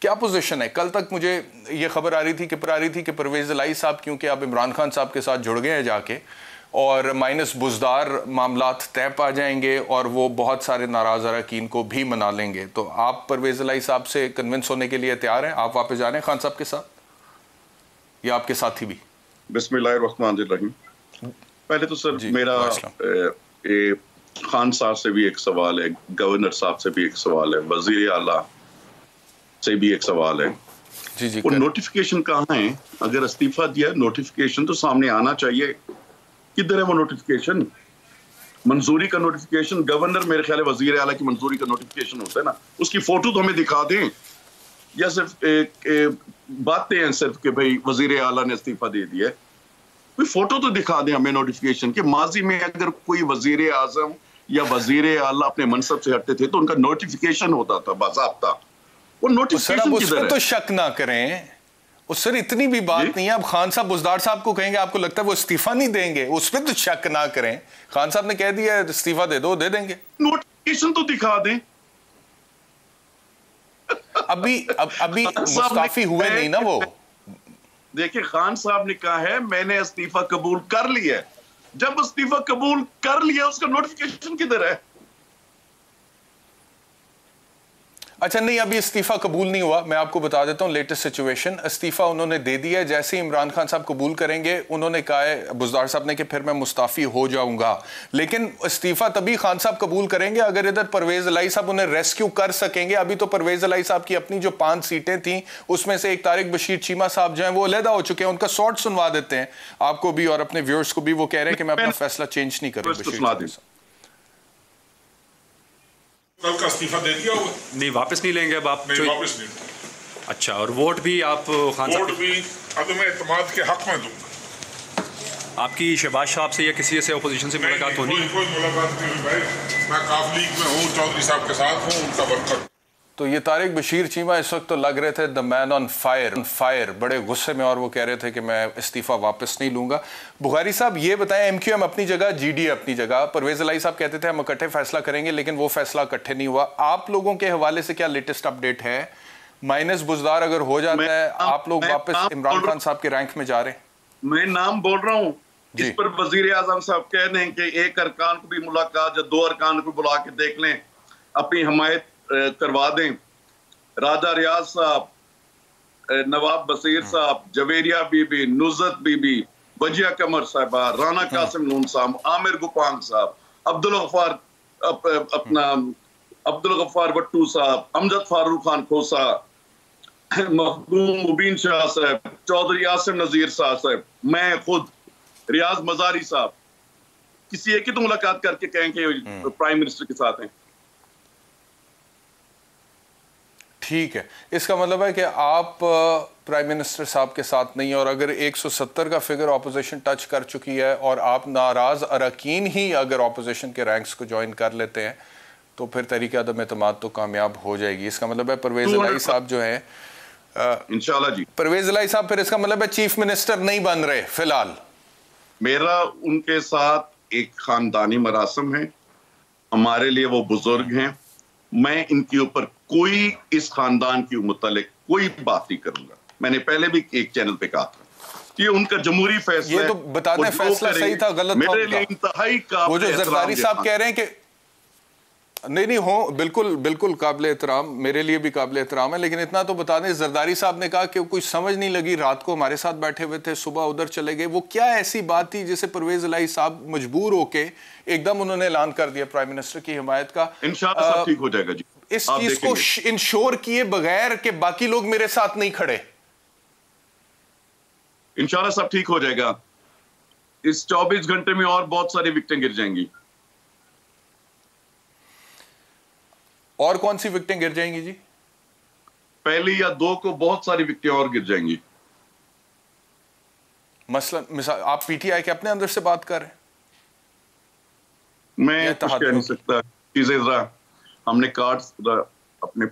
क्या पोजीशन है? कल तक मुझे ये खबर आ रही थी कि परवेज़ इलाही साहब क्योंकि अब इमरान खान साहब के साथ जुड़ गए हैं जाके, और माइनस बुज़दार मामलात तय पा जाएंगे और वो बहुत सारे नाराज़ अरकान को भी मना लेंगे। तो आप परवेज़ इलाही साहब से कन्विंस होने के लिए तैयार हैं? आप वापस जा रहे हैं खान साहब के साथ या आपके साथी भी? बिस्मिल्लाहिर्रहमानिर्रहीम। पहले तो सर मेरा खान साहब से भी एक सवाल है, गवर्नर साहब से भी एक सवाल है, वज़ीर आला से भी एक सवाल है। जी और नोटिफिकेशन कहाँ है? अगर इस्तीफा दिया नोटिफिकेशन तो सामने आना चाहिए, किधर है वो नोटिफिकेशन? मंजूरी का नोटिफिकेशन, गवर्नर मेरे ख्याल है वज़ीर आला की मंजूरी का नोटिफिकेशन होता है ना, उसकी फोटो तो हमें दिखा दें, या सिर्फ बातें हैं सिर्फ कि भाई वज़ीर आला ने इस्तीफा दे दिया, कोई फोटो तो दिखा दें हमें नोटिफिकेशन के। माजी में अगर कोई वज़ीर आज़म या वज़ीर आला अपने मनसब से हटते थे तो उनका नोटिफिकेशन होता था बाज़ाब्ता। वो नोटिफिकेशन किधर है? तो शक ना करें, उस सर इतनी भी बात नहीं है। अब खान साहब बुज़दार साहब को कहेंगे आपको लगता है वो इस्तीफा नहीं देंगे, उस पर तो शक ना करें। खान साहब ने कह दिया इस्तीफा दे दो, दे देंगे। नोटिफिकेशन तो दिखा दें। अभी मुस्ताफी हुए नहीं ना वो। देखिए खान साहब ने कहा है मैंने इस्तीफा कबूल कर लिया। जब इस्तीफा कबूल कर लिया उसका नोटिफिकेशन किधर है? अच्छा नहीं, अभी इस्तीफा कबूल नहीं हुआ। मैं आपको बता देता हूं लेटेस्ट सिचुएशन। इस्तीफा उन्होंने दे दिया है, जैसे ही इमरान खान साहब कबूल करेंगे उन्होंने कहा है बुज़दार साहब ने कि फिर मैं मुस्ताफ़ी हो जाऊंगा। लेकिन इस्तीफा तभी खान साहब कबूल करेंगे अगर इधर परवेज इलाही साहब उन्हें रेस्क्यू कर सकेंगे। अभी तो परवेज इलाही साहब की अपनी जो 5 सीटें थी उसमें से एक तारिक बशीर चीमा साहब जो हैं वो अलहदा हो चुके हैं। उनका शॉर्ट सुनवा देते हैं आपको भी और अपने व्यूअर्स को भी। वो कह रहे हैं कि मैं अपना फैसला चेंज नहीं करूंगा। कल का इस्तीफा दे दिया होगा? नहीं, वापस नहीं लेंगे अब आप? नहीं, वापस नहीं। अच्छा, और वोट भी आप खान साहब? वोट भी अदम एतमाद के हक में दूंगा। आपकी शहबाज साहब से या किसी से अपोजिशन से मुलाकात होनी है? कोई मुलाकात नहीं भाई, मैं काफ लीग में हूँ, चौधरी साहब के साथ हूँ, उनका वर्कर। तो ये तारिक बशीर चीमा इस वक्त तो लग रहे थे द मैन ऑन फायर, बड़े गुस्से में, और वो कह रहे थे कि मैं इस्तीफा वापस नहीं लूंगा। बुखारी साहब ये बताएं, MQM अपनी जगह, GD अपनी जगह, परवेज इलाही साहब कहते थे हम इकट्ठे फैसला करेंगे, लेकिन वो फैसला इकट्ठे नहीं हुआ। आप लोगों के हवाले से क्या लेटेस्ट अपडेट है? माइनस बुज़दार अगर हो जाता है, आप लोग वापस इमरान खान साहब के रैंक में जा रहे हैं? मैं नाम बोल रहा हूँ, इस पर वजीर आजम साहब कह रहे हैं कि एक अरकान को भी मुलाकात या 2 अरकान को बुला के देख लें, अपनी हमायत करवा दें। राजा रियाज साहब, नवाब बसीर साहब, जवेरिया बीबी, नुज़रत बीबी, वजिया कमर साहबा, राना कासिम नून साहब, आमिर गुपांग साहब, अब्दुल गफ्फार भट्टू साहब, अमजद फारूक खान खोसा, मखदूम मुबीन शाह साहब, चौधरी आसिम नजीर साहब, मैं खुद, रियाज मजारी साहब, किसी एक ही तो मुलाकात करके कहें कि प्राइम मिनिस्टर के साथ हैं। ठीक है, इसका मतलब है कि आप प्राइम मिनिस्टर साहब के साथ नहीं, और अगर 170 का फिगर ऑपोजिशन टच कर चुकी है और आप नाराज अरकान ही अगर ऑपोजिशन के रैंक्स को ज्वाइन कर लेते हैं तो फिर तहरीक अदम एतमाद तो कामयाब हो जाएगी। इसका मतलब है परवेज इलाही साहब जो है इंशाल्लाह जी, परवेज इलाही साहब फिर इसका मतलब है चीफ मिनिस्टर नहीं बन रहे फिलहाल। मेरा उनके साथ एक खानदानी मरासम है, हमारे लिए वो बुजुर्ग हैं। मैं इनके ऊपर कोई इस खानदान के मुतालिक कोई बात नहीं करूंगा। मैंने पहले भी एक चैनल पे कहा था ये उनका जमहूरी फैसला है। ये तो बताते फैसला सही था गलत मेरे लिए इंतहाई का वो जो जरदारी साहब कह रहे हैं कि नहीं हो, बिल्कुल बिल्कुल काबिल एहतराम, मेरे लिए भी काबिल एहतराम है, लेकिन इतना तो बता दें जरदारी साहब ने कहा कि कुछ समझ नहीं लगी, रात को हमारे साथ बैठे हुए थे, सुबह उधर चले गए। वो क्या ऐसी बात थी जिसे परवेज इलाही साहब मजबूर होके एकदम उन्होंने ऐलान कर दिया प्राइम मिनिस्टर की हिमायत का? इंशाअल्लाह सब ठीक हो जाएगा जी। इस चीज को इंश्योर किए बगैर कि बाकी लोग मेरे साथ नहीं खड़े, इंशाअल्लाह सब ठीक हो जाएगा। इस 24 घंटे में और बहुत सारी विकेटें गिर जाएंगी। और कौन सी विकेटें गिर जाएंगी जी? पहली या 2 को बहुत सारी विकेटें और गिर जाएंगी। मसलन मिसाल आप PTI के अपने अंदर से बात कर रहे हैं? मैं कुछ कह नहीं सकता, चीजें जरा हमने कार्ड्स अपने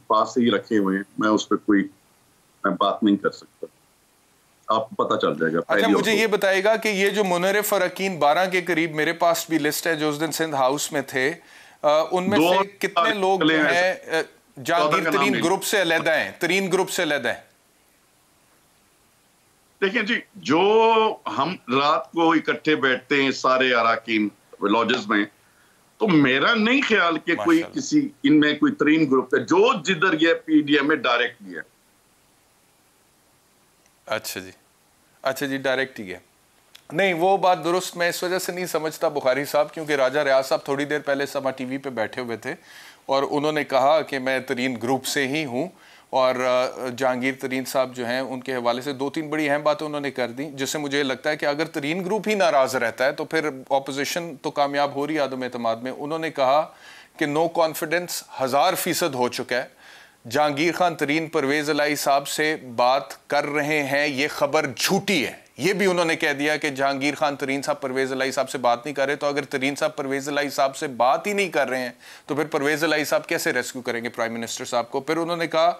पास ही रखे हुए हैं, मैं उस पर कोई बात नहीं कर सकता, आपको पता चल जाएगा। अच्छा मुझे ये बताएगा कि ये जो मुनर्रिफ और अकीन 12 के करीब, मेरे पास भी लिस्ट है जो उस दिन सिंध हाउस में थे, उनमें से कितने लोग जो हैं जहांगीर तरीन ग्रुप से अलहदा हैं? तरीन ग्रुप से अलहदा है? देखिए जी, जो हम रात को इकट्ठे बैठते हैं सारे अराकीन लॉजेस में, तो मेरा नहीं ख्याल कि कोई किसी इनमें कोई तरीन ग्रुप है जो जिधर गया PDM में डायरेक्ट गया। अच्छा जी डायरेक्ट ही गया। नहीं वो बात दुरुस्त मैं इस वजह से नहीं समझता बुखारी साहब, क्योंकि राजा रियाज साहब थोड़ी देर पहले समा TV पे बैठे हुए थे और उन्होंने कहा कि मैं तरीन ग्रुप से ही हूँ, और जहांगीर तरीन साहब जो हैं उनके हवाले से 2-3 बड़ी अहम बातें उन्होंने कर दी, जिससे मुझे लगता है कि अगर तरीन ग्रुप ही नाराज़ रहता है तो फिर ऑपोजिशन तो कामयाब हो रही है आदम एतमाद में। उन्होंने कहा कि नो कॉन्फिडेंस 1000% हो चुका है, जहांगीर खान तरीन परवेज इलाही साहब से बात कर रहे हैं, ये खबर झूठी है। ये भी उन्होंने कह दिया कि जहांगीर खान तरीन साहब परवेज इलाही साहब से बात नहीं कर रहे, तो अगर तरीन साहब परवेज इलाही साहब से बात ही नहीं कर रहे हैं तो फिर परवेज इलाही साहब कैसे रेस्क्यू करेंगे प्राइम मिनिस्टर साहब को? फिर उन्होंने कहा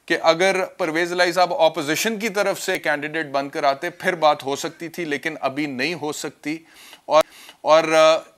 कि अगर परवेज इलाही साहब ऑपोजिशन की तरफ से कैंडिडेट बनकर आते फिर बात हो सकती थी, लेकिन अभी नहीं हो सकती। और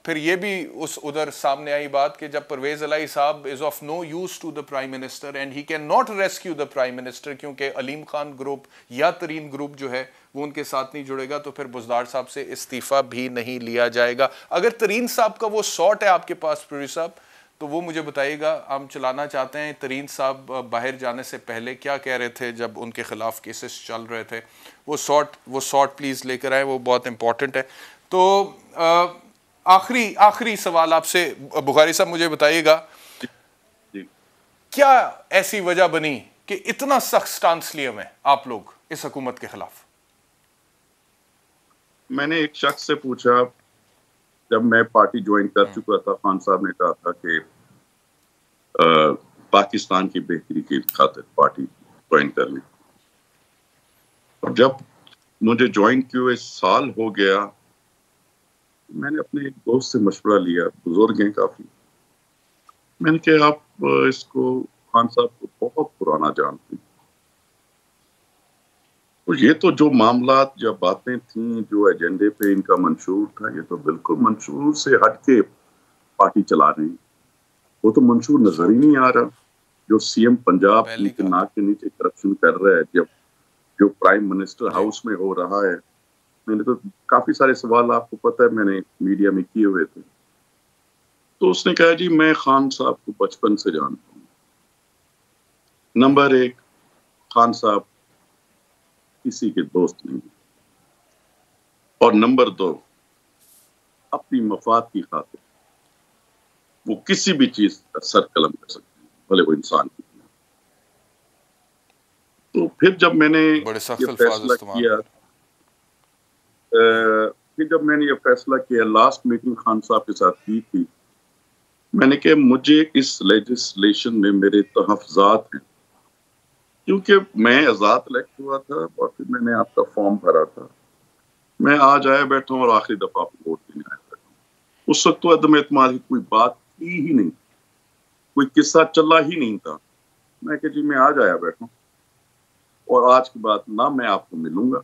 फिर ये भी उस उधर सामने आई बात कि जब परवेज इलाही साहब is of no use to the prime minister and he can not rescue the prime minister, क्योंकि अलीम खान ग्रुप या तरीन ग्रुप जो है वो उनके साथ नहीं जुड़ेगा, तो फिर बुज़दार साहब से इस्तीफा भी नहीं लिया जाएगा। अगर तरीन साहब का वो शॉट है आपके पास प्रोड्यूसर साहब, तो वो मुझे बताइएगा। हम चलाना चाहते हैं। तरीन साहब बाहर जाने से पहले क्या कह रहे थे जब उनके खिलाफ केसेस चल रहे थे, वो शॉट प्लीज लेकर आए, वो बहुत इंपॉर्टेंट है। तो आखिरी सवाल आपसे बुखारी साहब, मुझे बताइएगा क्या ऐसी वजह बनी कि इतना सख्त स्टांस लिए में आप लोग इस हुकूमत के खिलाफ? मैंने एक शख्स से पूछा, जब मैं पार्टी ज्वाइन कर चुका था, खान साहब ने कहा था कि पाकिस्तान की बेहतरी की खातिर पार्टी ज्वाइन कर ली। और जब मुझे ज्वाइन किए हुए साल हो गया, मैंने अपने एक दोस्त से मशवरा लिया, बुजुर्ग हैं काफी। मैंने कहा आप इसको, खान साहब को बहुत पुराना जानते हैं, तो ये तो जो मामलात या बातें थी जो एजेंडे पे इनका मंशूर था, ये तो बिल्कुल मंशूर से हट के पार्टी चला रहे हैं। वो तो मंशूर नजर ही नहीं आ रहा। जो सीएम पंजाब उनके नाक के नीचे करप्शन कर रहा है, जब जो प्राइम मिनिस्टर हाउस में हो रहा है। मैंने तो काफी सारे सवाल, आपको पता है, मैंने मीडिया में किए हुए थे। तो उसने कहा जी मैं खान साहब को बचपन से जानता हूँ। नंबर एक, खान साहब किसी के दोस्त नहीं, और नंबर दो, अपनी मफाद की खातिर वो किसी भी चीज का सर कलम कर सकते हैं, भले वो इंसान की। तो फिर जब मैंने ये फैसला किया, लास्ट मीटिंग खान साहब के साथ की थी, मैंने कहा मुझे इस लेजिस्लेशन में मेरे तहफ़्ज़ात हैं, क्योंकि मैं आज़ाद इलेक्ट हुआ था और फिर मैंने आपका फॉर्म भरा था। मैं आज आया बैठा हूँ और आखिरी दफा आपको वोट देने आया बैठा हूँ। उस वक्त तो अदम एतमाद की कोई बात थी ही नहीं, कोई किस्सा चला ही नहीं था। मैं कहा जी मैं आज आया बैठा हूँ और आज के बाद ना मैं आपको मिलूंगा,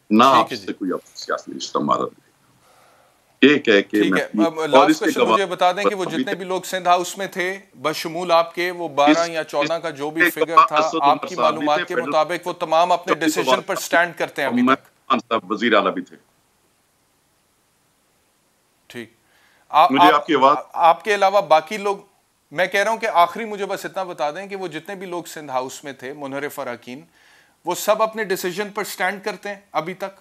ना आपसे कोई सियासी रिश्ता मारा। एक है कि मुझे बता दें कि वो जितने भी लोग सिंध हाउस में थे बशमूल आपके, वो 12 या 14 का जो भी फिगर था, आपकी मालूमात के मुताबिक वो तमाम अपने डिसीजन पर स्टैंड करते हैं अभी तक। वजीर आला भी थे। ठीक, मुझे आपकी आवाज, आपके अलावा बाकी लोग, मैं कह रहा हूं कि आखिरी मुझे बस इतना बता दें कि वो जितने भी लोग सिंध हाउस में थे, मुनहरिफ अराकीन, वो सब अपने डिसीजन पर स्टैंड करते हैं अभी तक?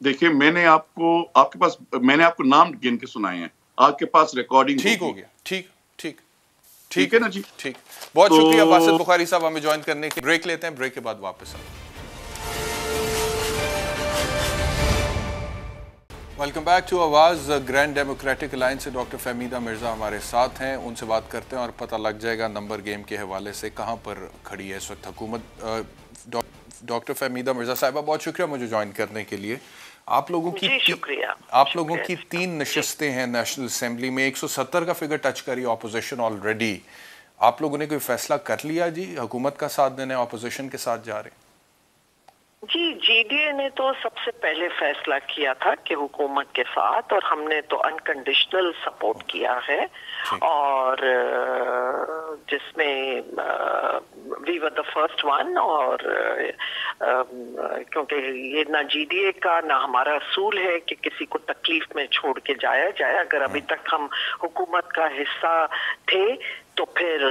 देखिए मैंने आपको नाम गिन के सुनाए हैं, आपके पास रिकॉर्डिंग। ठीक हो गया, ठीक है ना जी, ठीक। बहुत शुक्रिया बासित बुखारी साहब हमें ज्वाइन करने के। ब्रेक लेते हैं, ब्रेक के बाद वापस आए। वेलकम बैक टू आवाज़। ग्रैंड डेमोक्रेटिक अलायंस से डॉक्टर फहमीदा मिर्ज़ा हमारे साथ हैं, उनसे बात करते हैं और पता लग जाएगा नंबर गेम के हवाले से कहाँ पर खड़ी है इस वक्त हुकूमत। डॉक्टर फहमीदा मिर्ज़ा साहिबा, बहुत शुक्रिया मुझे ज्वाइन करने के लिए। आप लोगों की 3 नशस्तें हैं नेशनल असेंबली में, 170 का फिगर टच करी ऑपोजिशन ऑलरेडी। आप लोगों ने कोई फैसला कर लिया जी, हुकूमत का साथ देने ऑपोजिशन के साथ जा रहे? जी, जीडीए ने तो सबसे पहले फैसला किया था कि हुकूमत के साथ, और हमने तो अनकंडीशनल सपोर्ट किया है, और जिसमें we were the first one. और क्योंकि ये ना जीडीए का ना हमारा असूल है कि किसी को तकलीफ में छोड़ के जाया जाए। अगर अभी तक हम हुकूमत का हिस्सा थे तो फिर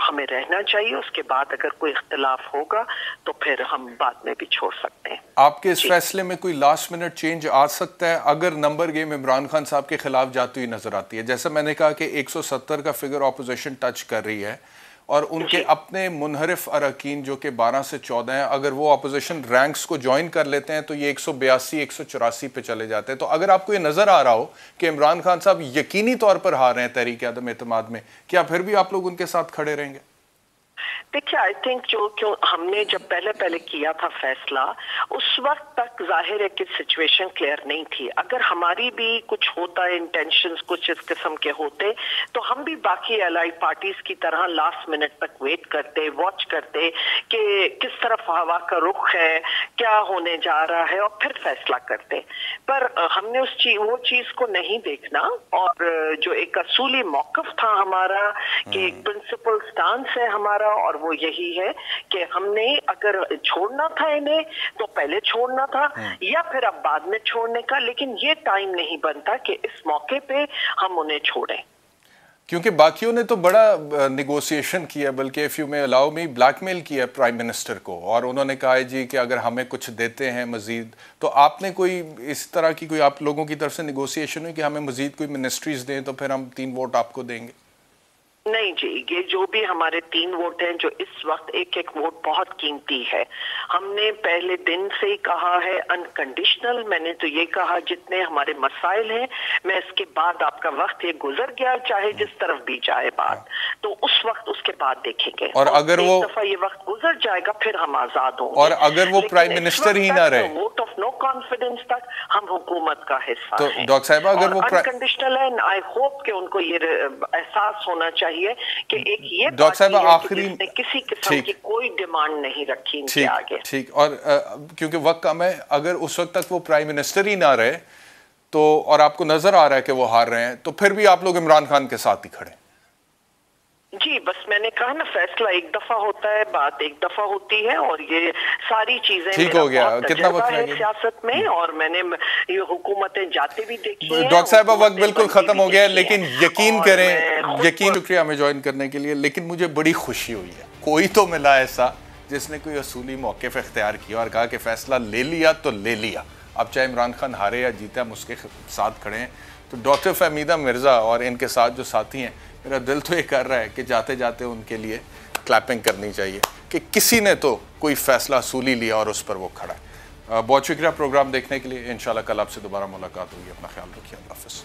हमें रहना चाहिए, उसके बाद अगर कोई इख्तिलाफ होगा तो फिर हम बाद में भी छोड़ सकते हैं। आपके इस फैसले में कोई लास्ट मिनट चेंज आ सकता है अगर नंबर गेम इमरान खान साहब के खिलाफ जाती हुई नजर आती है? जैसा मैंने कहा कि 170 का फिगर ऑपोजिशन टच कर रही है और उनके अपने मुनहरिफ अरकान जो कि 12 से 14 हैं, अगर वो अपोजिशन रैंक्स को ज्वाइन कर लेते हैं तो ये 182 184 पे चले जाते हैं। तो अगर आपको ये नजर आ रहा हो कि इमरान खान साहब यकीनी तौर पर हार रहे हैं तहरीक आदम एतमाद में, क्या फिर भी आप लोग उनके साथ खड़े रहेंगे? देखिए, आई थिंक क्यों हमने जब पहले किया था फैसला, उस वक्त तक जाहिर है कि सिचुएशन क्लियर नहीं थी। अगर हमारी भी कुछ होता है, इंटेंशंस कुछ इस किस्म के होते, तो हम भी बाकी एलाइड पार्टीज की तरह लास्ट मिनट तक वेट करते, वॉच करते कि किस तरफ हवा का रुख है, क्या होने जा रहा है, और फिर फैसला करते। पर हमने वो चीज को नहीं देखना, और जो एक असूली मौकफ था हमारा कि एक प्रिंसिपल स्टांस है हमारा, और वो यही है कि हमने अगर छोड़ना था इन्हें तो पहले छोड़ना था, या फिर अब बाद में छोड़ने का, लेकिन ये टाइम नहीं बनता कि इस मौके पे हम उन्हें छोड़ें। क्योंकि बाकियों ने तो बड़ा निगोशिएशन किया, बल्कि इफ यू में अलाउ मी ब्लैकमेल किया प्राइम मिनिस्टर को, और उन्होंने कहा है जी कि अगर हमें कुछ देते हैं मजीद, तो आपने कोई इस तरह की कोई आप लोगों की तरफ से निगोशिएशन हुई कि हमें मजीद कोई मिनिस्ट्रीज दें तो फिर हम 3 वोट आपको देंगे? नहीं जी, ये जो भी हमारे 3 वोट हैं, जो इस वक्त एक वोट बहुत कीमती है। हमने पहले दिन से ही कहा है अनकंडीशनल। मैंने तो ये कहा जितने हमारे मसाइल हैं, मैं इसके बाद आपका वक्त ये गुजर गया, चाहे जिस तरफ भी जाए बात, तो उस वक्त उसके बाद देखेंगे। और अगर वो दफा ये वक्त गुजर जाएगा फिर हम आजाद होंगे। और अगर वो प्राइम मिनिस्टर ही ना रहे, वोट ऑफ नो कॉन्फिडेंस तक हम हुकूमत का हिस्सा तो हैं। डॉक्टर साहिबा, अगर वो अनकंडीशनल है, आई होप कि उनको ये एहसास होना चाहिए कि एक ये डॉक्टर साहब आखिरी किसी किस्म की कोई डिमांड नहीं रखी इनके आगे। ठीक, और क्योंकि वक्त कम है, अगर उस वक्त तक वो प्राइम मिनिस्टर ही ना रहे तो, और आपको नजर आ रहा है कि वो हार रहे हैं, तो फिर भी आप लोग इमरान खान के साथ ही खड़े? जी, बस मैंने कहा ना, फैसला एक दफा होता है, बात एक दफा होती है, और ये सारी चीजें ठीक हो गया। कितना वक्त है सियासत में, और मैंने ये हुकूमतें जाते भी देखी हैं। डॉक्टर साहब, वक्त बिल्कुल खत्म हो गया, लेकिन यकीन करें, शुक्रिया हमें ज्वाइन करने के लिए, लेकिन मुझे बड़ी खुशी हुई है, कोई तो मिला ऐसा जिसने कोई असूली मौक़िफ़ इख्तियार किया और कहा कि फैसला ले लिया तो ले लिया, अब चाहे इमरान खान हारे या जीते हम उसके साथ खड़े हैं। तो डॉक्टर फहमीदा मिर्ज़ा और इनके साथ जो साथी हैं, मेरा दिल तो ये कर रहा है कि जाते जाते उनके लिए क्लैपिंग करनी चाहिए कि किसी ने तो कोई फ़ैसला असूली लिया और उस पर वो खड़ा है। बहुत शुक्रिया प्रोग्राम देखने के लिए। इंशाल्लाह कल आपसे दोबारा मुलाकात होगी। अपना ख्याल रखिए। अल्लाह हाफ़िज़।